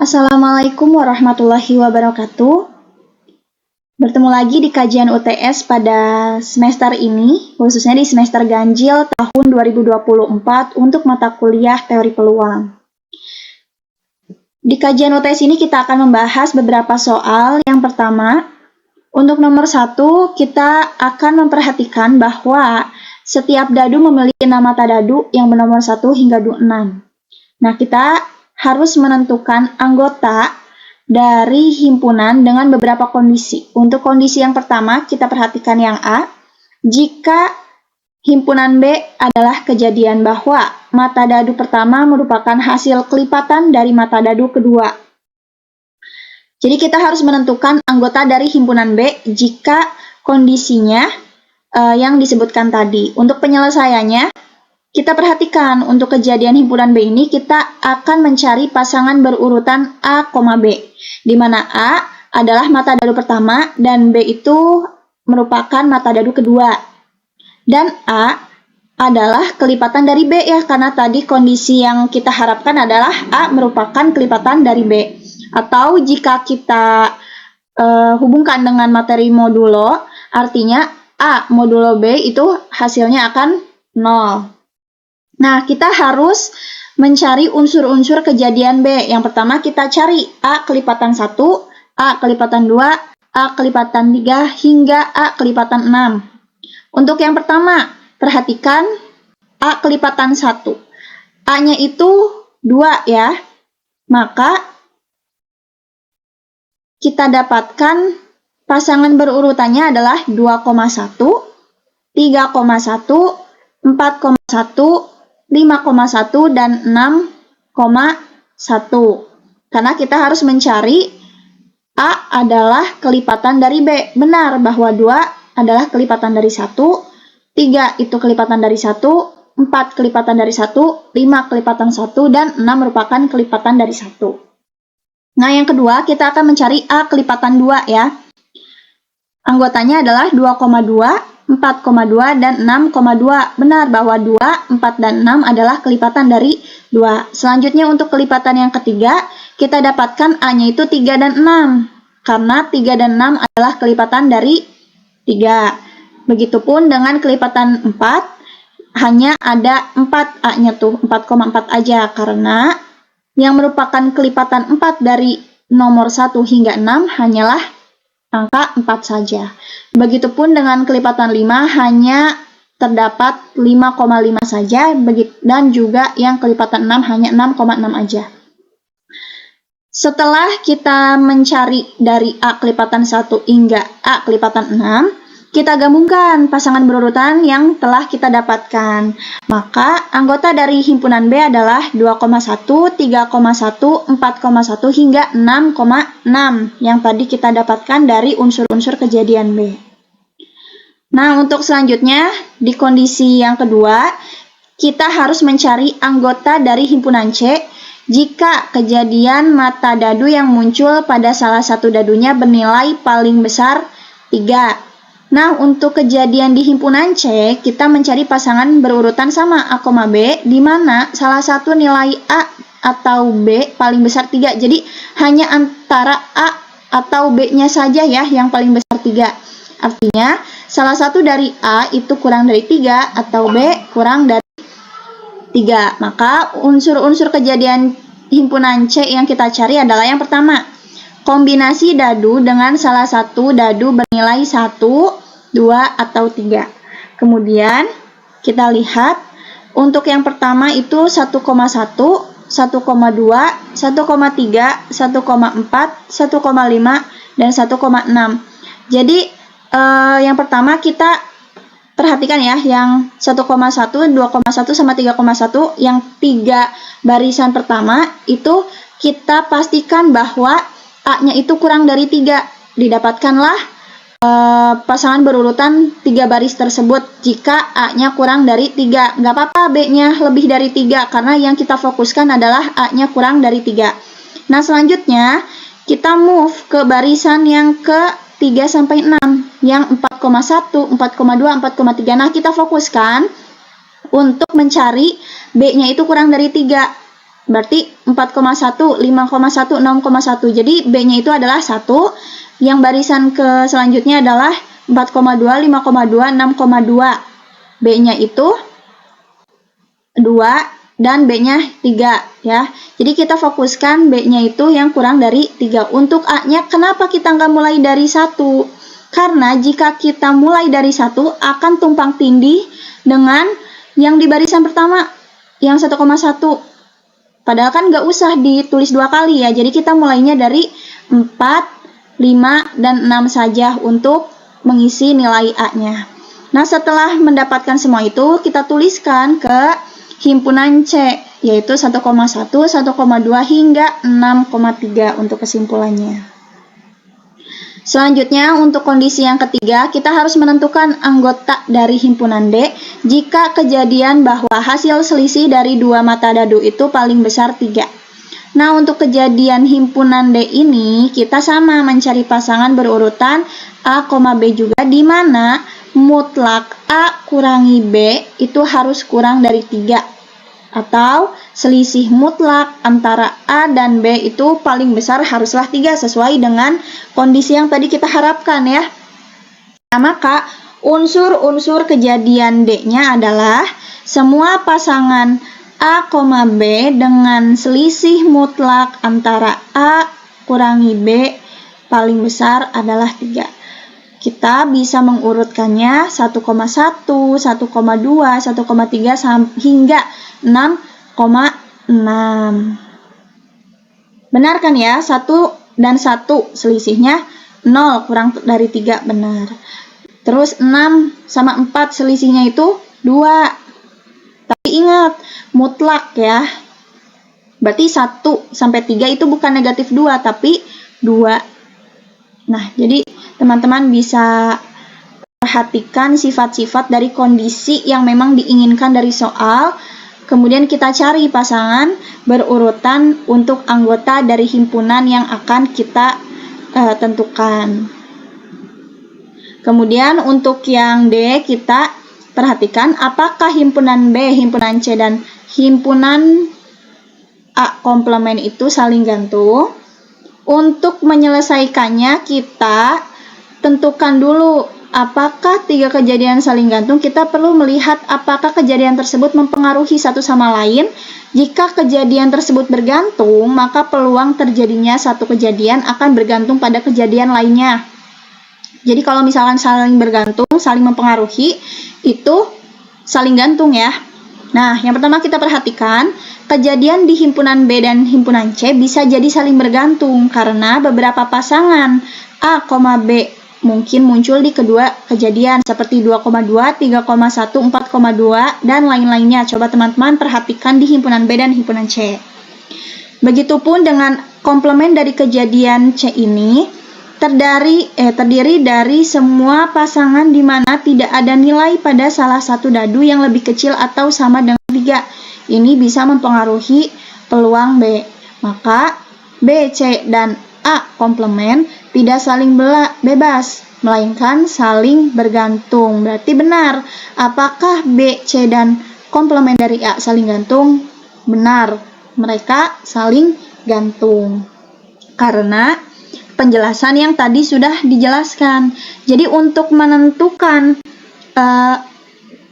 Assalamualaikum warahmatullahi wabarakatuh. Bertemu lagi di kajian UTS pada semester ini, khususnya di semester ganjil tahun 2024 untuk mata kuliah teori peluang. Di kajian UTS ini kita akan membahas beberapa soal. Yang pertama, untuk nomor 1, kita akan memperhatikan bahwa setiap dadu memiliki nama tadadu yang bernomor 1 hingga 6. Nah, kita harus menentukan anggota dari himpunan dengan beberapa kondisi. Untuk kondisi yang pertama, kita perhatikan yang A. Jika himpunan B adalah kejadian bahwa mata dadu pertama merupakan hasil kelipatan dari mata dadu kedua. Jadi kita harus menentukan anggota dari himpunan B jika kondisinya yang disebutkan tadi. Untuk penyelesaiannya, kita perhatikan untuk kejadian himpunan B ini kita akan mencari pasangan berurutan A, B, di mana A adalah mata dadu pertama dan B itu merupakan mata dadu kedua. Dan A adalah kelipatan dari B ya, karena tadi kondisi yang kita harapkan adalah A merupakan kelipatan dari B. Atau jika kita hubungkan dengan materi modulo, artinya A modulo B itu hasilnya akan 0. Nah, kita harus mencari unsur-unsur kejadian B. Yang pertama kita cari A kelipatan 1, A kelipatan 2, A kelipatan 3, hingga A kelipatan 6. Untuk yang pertama, perhatikan A kelipatan 1. A-nya itu 2 ya. Maka kita dapatkan pasangan berurutannya adalah 2,1, 3,1, 4,1, 5,1 dan 6,1. Karena kita harus mencari A adalah kelipatan dari B. Benar bahwa 2 adalah kelipatan dari 1, 3 itu kelipatan dari 1, 4 kelipatan dari 1, 5 kelipatan 1, dan 6 merupakan kelipatan dari 1. Nah, yang kedua kita akan mencari A kelipatan 2 ya. Anggotanya adalah 2,2, 4,2 dan 6,2. Benar bahwa 2, 4, dan 6 adalah kelipatan dari 2. Selanjutnya untuk kelipatan yang ketiga, kita dapatkan A-nya itu 3 dan 6. Karena 3 dan 6 adalah kelipatan dari 3. Begitupun dengan kelipatan 4, hanya ada 4 A-nya tuh, 4,4 aja. Karena yang merupakan kelipatan 4 dari nomor 1 hingga 6 hanyalah angka 4 saja. Begitupun dengan kelipatan 5 hanya terdapat 5,5 saja, dan juga yang kelipatan 6 hanya 6,6 aja. Setelah kita mencari dari A kelipatan 1 hingga A kelipatan 6, kita gabungkan pasangan berurutan yang telah kita dapatkan. Maka anggota dari himpunan B adalah 2,1, 3,1, 4,1 hingga 6,6 yang tadi kita dapatkan dari unsur-unsur kejadian B. Nah, untuk selanjutnya di kondisi yang kedua, kita harus mencari anggota dari himpunan C jika kejadian mata dadu yang muncul pada salah satu dadunya bernilai paling besar 3. Nah, untuk kejadian di himpunan C, kita mencari pasangan berurutan sama A, B, di mana salah satu nilai A atau B paling besar 3. Jadi, hanya antara A atau B-nya saja ya yang paling besar 3. Artinya, salah satu dari A itu kurang dari 3 atau B kurang dari 3. Maka, unsur-unsur kejadian himpunan C yang kita cari adalah yang pertama, kombinasi dadu dengan salah satu dadu bernilai 1, 2, atau 3. Kemudian kita lihat untuk yang pertama itu 1,1, 1,2, 1,3, 1,4, 1,5, dan 1,6. Jadi yang pertama kita perhatikan ya, yang 1,1, 2,1, sama 3,1, yang 3 barisan pertama itu kita pastikan bahwa A-nya itu kurang dari 3. Didapatkanlah pasangan berurutan 3 baris tersebut jika A-nya kurang dari 3. Nggak apa-apa B-nya lebih dari 3, karena yang kita fokuskan adalah A-nya kurang dari 3. Nah, selanjutnya kita move ke barisan yang ke 3 sampai 6, yang 4,1, 4,2, 4,3. Nah, kita fokuskan untuk mencari B-nya itu kurang dari 3. Berarti 4,1, 5,1, 6,1. Jadi B-nya itu adalah 1. Yang barisan ke selanjutnya adalah 4,2, 5,2, 6,2. B-nya itu 2 dan B-nya 3 ya. Jadi kita fokuskan B-nya itu yang kurang dari 3. Untuk A-nya kenapa kita nggak mulai dari 1? Karena jika kita mulai dari 1 akan tumpang tindih dengan yang di barisan pertama, yang 1,1. Padahal kan nggak usah ditulis 2 kali ya. Jadi kita mulainya dari 4, 5, dan 6 saja untuk mengisi nilai A-nya. Nah, setelah mendapatkan semua itu, kita tuliskan ke himpunan C, yaitu 1,1, 1,2, hingga 6,3 untuk kesimpulannya. Selanjutnya, untuk kondisi yang ketiga, kita harus menentukan anggota dari himpunan D jika kejadian bahwa hasil selisih dari dua mata dadu itu paling besar 3. Nah, untuk kejadian himpunan D ini, kita sama mencari pasangan berurutan A, B juga, di mana mutlak A kurangi B itu harus kurang dari 3. Atau selisih mutlak antara A dan B itu paling besar haruslah 3 sesuai dengan kondisi yang tadi kita harapkan ya. Nah, maka unsur-unsur kejadian D-nya adalah semua pasangan A, B dengan selisih mutlak antara A kurangi B paling besar adalah 3. Kita bisa mengurutkannya 1,1, 1,2, 1,3 hingga 6,6. Benar kan ya? 1 dan 1 selisihnya 0 kurang dari 3, benar. Terus 6 sama 4 selisihnya itu 2. Tapi ingat, mutlak ya. Berarti 1 sampai 3 itu bukan negatif 2, tapi 2. Nah, jadi teman-teman bisa perhatikan sifat-sifat dari kondisi yang memang diinginkan dari soal. Kemudian kita cari pasangan berurutan untuk anggota dari himpunan yang akan kita tentukan. Kemudian untuk yang D, kita perhatikan apakah himpunan B, himpunan C, dan himpunan A komplement itu saling gantung. Untuk menyelesaikannya, kita tentukan dulu apakah 3 kejadian saling gantung. Kita perlu melihat apakah kejadian tersebut mempengaruhi satu sama lain. Jika kejadian tersebut bergantung, maka peluang terjadinya satu kejadian akan bergantung pada kejadian lainnya. Jadi kalau misalkan saling bergantung, saling mempengaruhi, itu saling gantung ya. Nah, yang pertama kita perhatikan, kejadian di himpunan B dan himpunan C bisa jadi saling bergantung karena beberapa pasangan A, B mungkin muncul di kedua kejadian seperti 2,2, 3,1, 4,2, dan lain-lainnya. Coba teman-teman perhatikan di himpunan B dan himpunan C. Begitupun dengan komplement dari kejadian C ini terdiri dari semua pasangan di mana tidak ada nilai pada salah satu dadu yang lebih kecil atau sama dengan 3. Ini bisa mempengaruhi peluang B. Maka B, C, dan A komplement tidak saling bebas, melainkan saling bergantung. Berarti benar. Apakah B, C, dan komplement dari A saling gantung? Benar. Mereka saling gantung. Karena penjelasan yang tadi sudah dijelaskan. Jadi untuk menentukan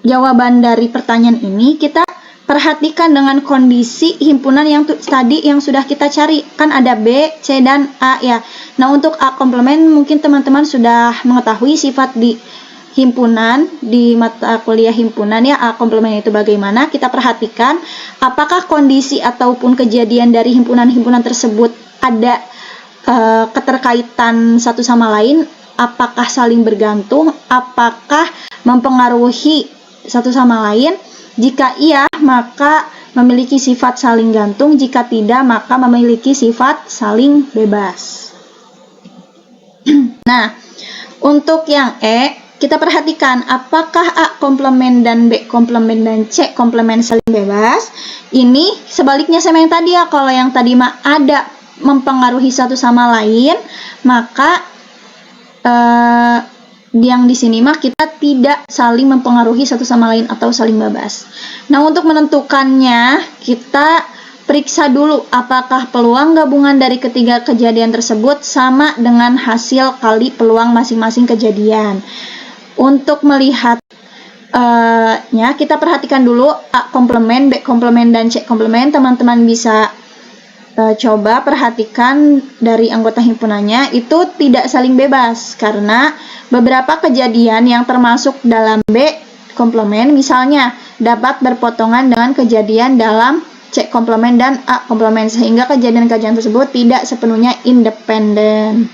jawaban dari pertanyaan ini, kita perhatikan dengan kondisi himpunan yang tadi yang sudah kita cari. Kan ada B, C, dan A ya. Nah, untuk A komplement mungkin teman-teman sudah mengetahui sifat di himpunan, di mata kuliah himpunan ya, A komplement itu bagaimana. Kita perhatikan apakah kondisi ataupun kejadian dari himpunan-himpunan tersebut ada keterkaitan satu sama lain, apakah saling bergantung, apakah mempengaruhi satu sama lain. Jika iya, maka memiliki sifat saling gantung. Jika tidak, maka memiliki sifat saling bebas. Nah, untuk yang E, kita perhatikan apakah A komplement dan B komplement dan C komplement saling bebas. Ini sebaliknya sama yang tadi ya. Kalau yang tadi mah ada mempengaruhi satu sama lain, maka yang di sini mah kita tidak saling mempengaruhi satu sama lain atau saling bebas. Nah, untuk menentukannya kita periksa dulu apakah peluang gabungan dari ketiga kejadian tersebut sama dengan hasil kali peluang masing-masing kejadian. Untuk melihat kita perhatikan dulu A komplement, B komplement, dan C komplement. Teman-teman bisa coba perhatikan dari anggota himpunannya itu tidak saling bebas, karena beberapa kejadian yang termasuk dalam B komplement misalnya dapat berpotongan dengan kejadian dalam C komplement dan A komplement, sehingga kejadian-kejadian tersebut tidak sepenuhnya independen.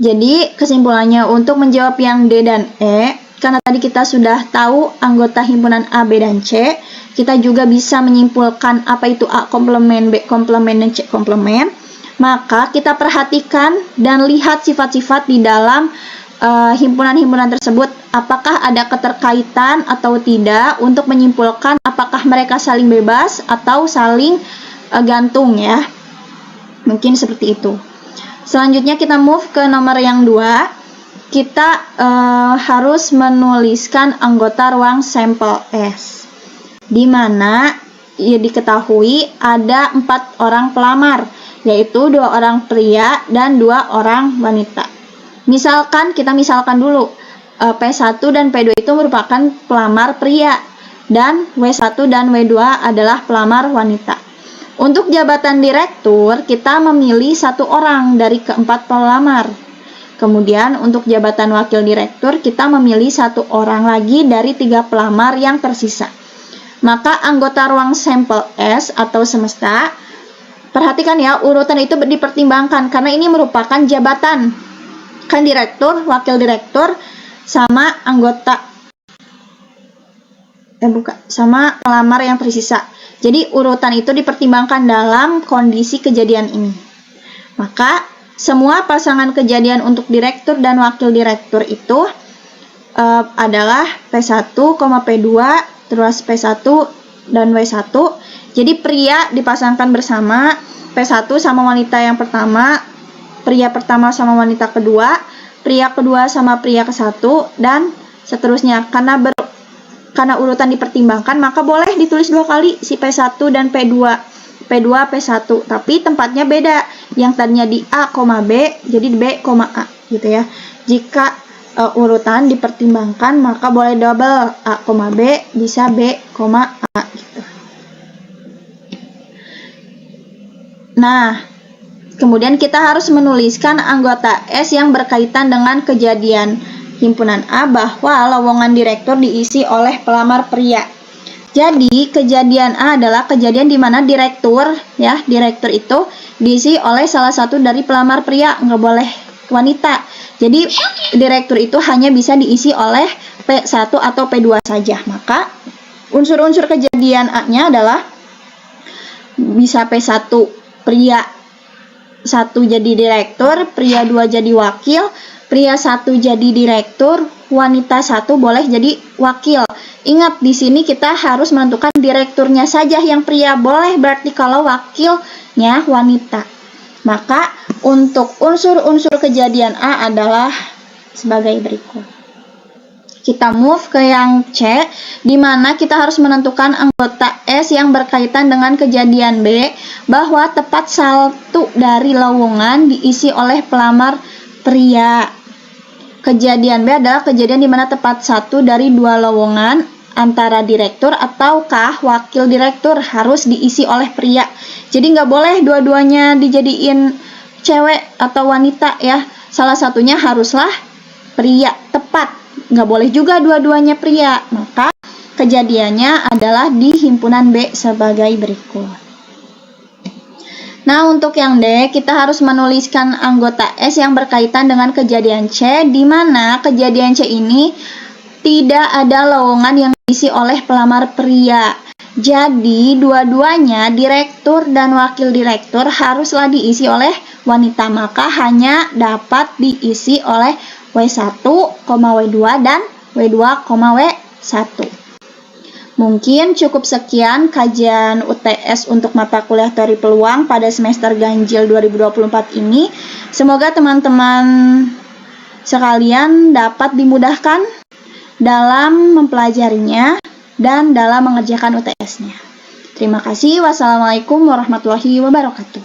Jadi kesimpulannya, untuk menjawab yang D dan E, karena tadi kita sudah tahu anggota himpunan A, B, dan C, kita juga bisa menyimpulkan apa itu A komplement, B komplement, dan C komplement. Maka kita perhatikan dan lihat sifat-sifat di dalam himpunan-himpunan tersebut, apakah ada keterkaitan atau tidak, untuk menyimpulkan apakah mereka saling bebas atau saling gantung ya. Mungkin seperti itu. Selanjutnya kita move ke nomor yang 2. Kita harus menuliskan anggota ruang sampel S, di mana diketahui ada 4 orang pelamar, yaitu 2 orang pria dan 2 orang wanita. Kita misalkan dulu, P1 dan P2 itu merupakan pelamar pria, dan W1 dan W2 adalah pelamar wanita. Untuk jabatan direktur, kita memilih 1 orang dari keempat pelamar. Kemudian untuk jabatan wakil direktur, kita memilih 1 orang lagi dari 3 pelamar yang tersisa. Maka anggota ruang sampel S atau semesta, perhatikan ya, urutan itu dipertimbangkan karena ini merupakan jabatan. Kan direktur, wakil direktur, sama sama pelamar yang tersisa. Jadi urutan itu dipertimbangkan dalam kondisi kejadian ini. Maka semua pasangan kejadian untuk direktur dan wakil direktur itu adalah P1, P2, terus P1 dan W1. Jadi pria dipasangkan bersama, P1 sama wanita yang pertama, pria pertama sama wanita kedua, pria kedua sama pria ke-1, dan seterusnya. Karena urutan dipertimbangkan, maka boleh ditulis 2 kali si P1 dan P2. P2, P1, tapi tempatnya beda. Yang tadinya di A, B, jadi di B, A gitu ya. Jika urutan dipertimbangkan, maka boleh double A, B, bisa B, A gitu. Nah, kemudian kita harus menuliskan anggota S yang berkaitan dengan kejadian himpunan A, bahwa lowongan direktur diisi oleh pelamar pria. Jadi kejadian A adalah kejadian di mana direktur itu diisi oleh salah satu dari pelamar pria, nggak boleh wanita. Jadi direktur itu hanya bisa diisi oleh P1 atau P2 saja. Maka unsur-unsur kejadian A-nya adalah bisa P1 pria 1 jadi direktur, pria 2 jadi wakil, pria 1 jadi direktur, wanita 1 boleh jadi wakil. Ingat, di sini kita harus menentukan direkturnya saja yang pria boleh, berarti kalau wakilnya wanita. Maka untuk unsur-unsur kejadian A adalah sebagai berikut. Kita move ke yang C, di mana kita harus menentukan anggota S yang berkaitan dengan kejadian B, bahwa tepat 1 dari lowongan diisi oleh pelamar pria. Kejadian B adalah kejadian di mana tepat 1 dari 2 lowongan antara direktur ataukah wakil direktur harus diisi oleh pria. Jadi nggak boleh dua-duanya dijadiin cewek atau wanita ya. Salah satunya haruslah pria, tepat. Nggak boleh juga dua-duanya pria. Maka kejadiannya adalah di himpunan B sebagai berikut. Nah, untuk yang D, kita harus menuliskan anggota S yang berkaitan dengan kejadian C, di mana kejadian C ini tidak ada lowongan yang diisi oleh pelamar pria. Jadi, dua-duanya, direktur dan wakil direktur, haruslah diisi oleh wanita. Maka hanya dapat diisi oleh W1, W2, dan W2, W1. Mungkin cukup sekian kajian UTS untuk mata kuliah teori peluang pada semester ganjil 2024 ini. Semoga teman-teman sekalian dapat dimudahkan dalam mempelajarinya dan dalam mengerjakan UTS-nya. Terima kasih. Wassalamualaikum warahmatullahi wabarakatuh.